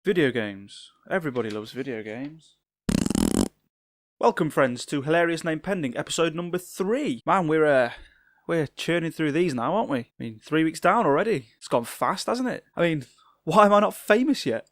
Video games. Everybody loves video games. Welcome, friends, to Hilarious Name Pending, episode number 3. Man, we're churning through these now, aren't we? I mean, 3 weeks down already. It's gone fast, hasn't it? I mean, why am I not famous yet?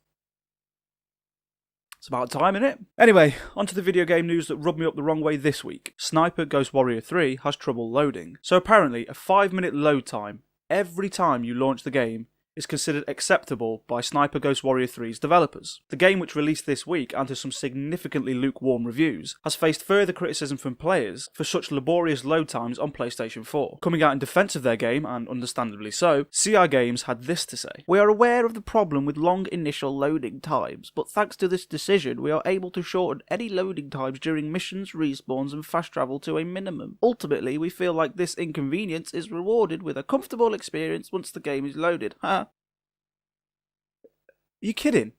It's about time, innit? Anyway, onto the video game news that rubbed me up the wrong way this week. Sniper Ghost Warrior 3 has trouble loading. So apparently, a 5-minute load time every time you launch the game is considered acceptable by Sniper Ghost Warrior 3's developers. The game, which released this week and to some significantly lukewarm reviews, has faced further criticism from players for such laborious load times on PlayStation 4. Coming out in defence of their game, and understandably so, CI Games had this to say: "We are aware of the problem with long initial loading times, but thanks to this decision we are able to shorten any loading times during missions, respawns and fast travel to a minimum. Ultimately, we feel like this inconvenience is rewarded with a comfortable experience once the game is loaded." Are you kidding?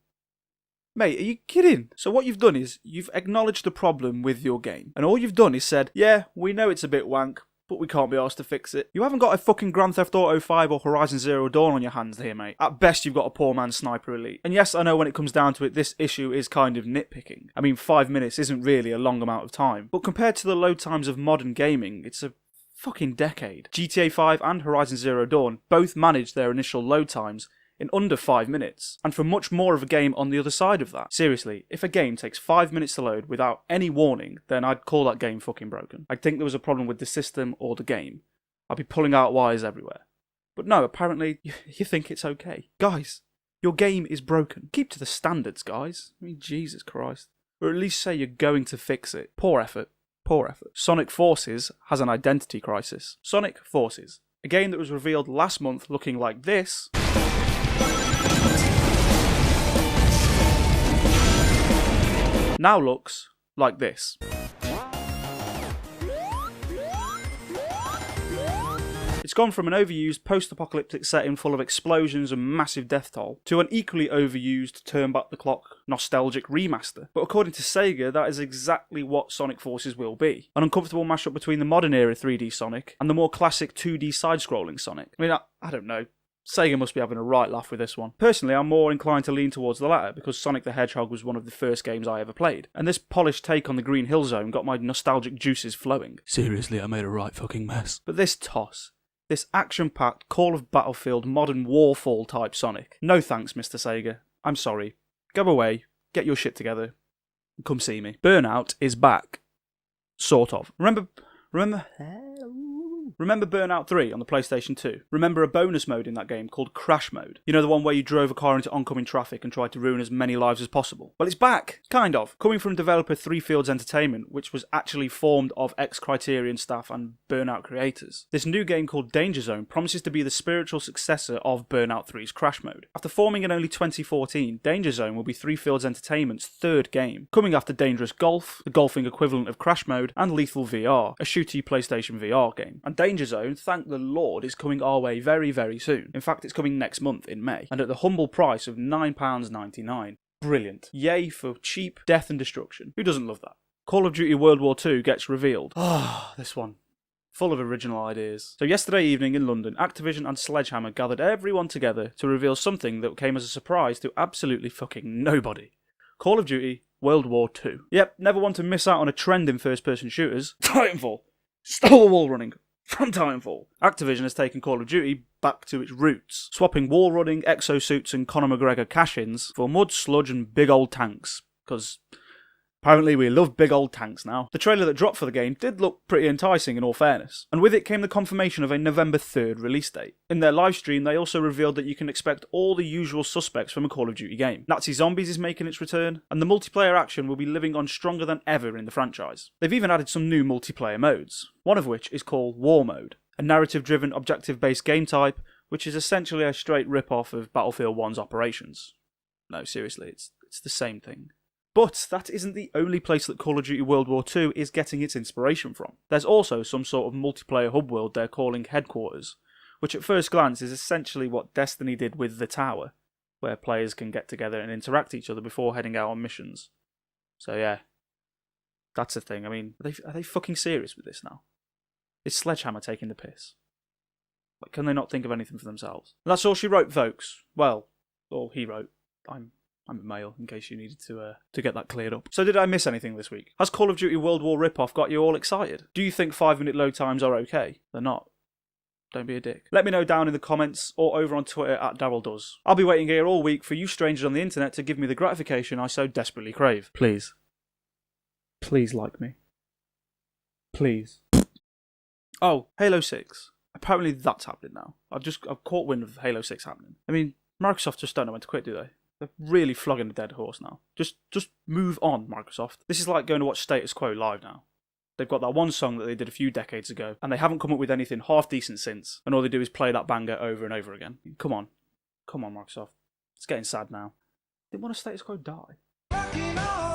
Mate, are you kidding? So what you've done is, you've acknowledged the problem with your game. And all you've done is said, yeah, we know it's a bit wank, but we can't be asked to fix it. You haven't got a fucking Grand Theft Auto 5 or Horizon Zero Dawn on your hands here, mate. At best, you've got a poor man's Sniper Elite. And yes, I know when it comes down to it, this issue is kind of nitpicking. I mean, 5 minutes isn't really a long amount of time. But compared to the load times of modern gaming, it's a fucking decade. GTA 5 and Horizon Zero Dawn both managed their initial load times in under 5 minutes, and for much more of a game on the other side of that. Seriously, if a game takes 5 minutes to load without any warning, then I'd call that game fucking broken. I'd think there was a problem with the system or the game. I'd be pulling out wires everywhere. But no, apparently you think it's okay. Guys, your game is broken. Keep to the standards, guys. I mean, Jesus Christ. Or at least say you're going to fix it. Poor effort. Poor effort. Sonic Forces has an identity crisis. Sonic Forces, a game that was revealed last month looking like this, now looks like this. It's gone from an overused post-apocalyptic setting full of explosions and massive death toll to an equally overused turn-back-the-clock nostalgic remaster. But according to Sega, that is exactly what Sonic Forces will be. An uncomfortable mashup between the modern-era 3D Sonic and the more classic 2D side-scrolling Sonic. I mean, I don't know. Sega must be having a right laugh with this one. Personally, I'm more inclined to lean towards the latter, because Sonic the Hedgehog was one of the first games I ever played, and this polished take on the Green Hill Zone got my nostalgic juices flowing. Seriously, I made a right fucking mess. But this toss, this action-packed Call of Battlefield modern Warfall type Sonic, no thanks, Mr. Sega. I'm sorry. Go away, get your shit together, and come see me. Burnout is back. Sort of. Remember Burnout 3 on the PlayStation 2? Remember a bonus mode in that game called Crash Mode? You know, the one where you drove a car into oncoming traffic and tried to ruin as many lives as possible? Well, it's back, kind of. Coming from developer Three Fields Entertainment, which was actually formed of ex-Criterion staff and Burnout creators. This new game called Danger Zone promises to be the spiritual successor of Burnout 3's Crash Mode. After forming in only 2014, Danger Zone will be Three Fields Entertainment's third game, coming after Dangerous Golf, the golfing equivalent of Crash Mode, and Lethal VR, a shooty PlayStation VR game. And Danger Zone, thank the Lord, is coming our way very, very soon. In fact, it's coming next month in May, and at the humble price of £9.99. Brilliant. Yay for cheap death and destruction. Who doesn't love that? Call of Duty World War 2 gets revealed. This one. Full of original ideas. So yesterday evening in London, Activision and Sledgehammer gathered everyone together to reveal something that came as a surprise to absolutely fucking nobody. Call of Duty World War 2. Yep, never want to miss out on a trend in first-person shooters. Titanfall. Stole the wall running from Titanfall. Activision has taken Call of Duty back to its roots, swapping wall running, exosuits and Conor McGregor cash-ins for mud, sludge and big old tanks. Because apparently we love big old tanks now. The trailer that dropped for the game did look pretty enticing in all fairness, and with it came the confirmation of a November 3rd release date. In their livestream, they also revealed that you can expect all the usual suspects from a Call of Duty game. Nazi Zombies is making its return, and the multiplayer action will be living on stronger than ever in the franchise. They've even added some new multiplayer modes, one of which is called War Mode, a narrative-driven, objective-based game type, which is essentially a straight rip-off of Battlefield 1's Operations. No, seriously, it's the same thing. But that isn't the only place that Call of Duty World War 2 is getting its inspiration from. There's also some sort of multiplayer hub world they're calling Headquarters, which at first glance is essentially what Destiny did with The Tower, where players can get together and interact with each other before heading out on missions. So yeah, that's a thing. I mean, are they fucking serious with this now? Is Sledgehammer taking the piss? Like, can they not think of anything for themselves? And that's all she wrote, folks. Well, all he wrote. I'm I'm a male, in case you needed to get that cleared up. So did I miss anything this week? Has Call of Duty World War ripoff got you all excited? Do you think 5-minute load times are okay? They're not. Don't be a dick. Let me know down in the comments or over on Twitter at DarylDoes. I'll be waiting here all week for you strangers on the internet to give me the gratification I so desperately crave. Please. Please like me. Please. Oh, Halo 6. Apparently that's happening now. I've caught wind of Halo 6 happening. I mean, Microsoft just don't know when to quit, do they? They're really flogging a dead horse now. Just move on, Microsoft. This is like going to watch Status Quo live now. They've got that one song that they did a few decades ago, and they haven't come up with anything half decent since, and all they do is play that banger over and over again. Come on. Come on, Microsoft. It's getting sad now. Didn't want a Status Quo die.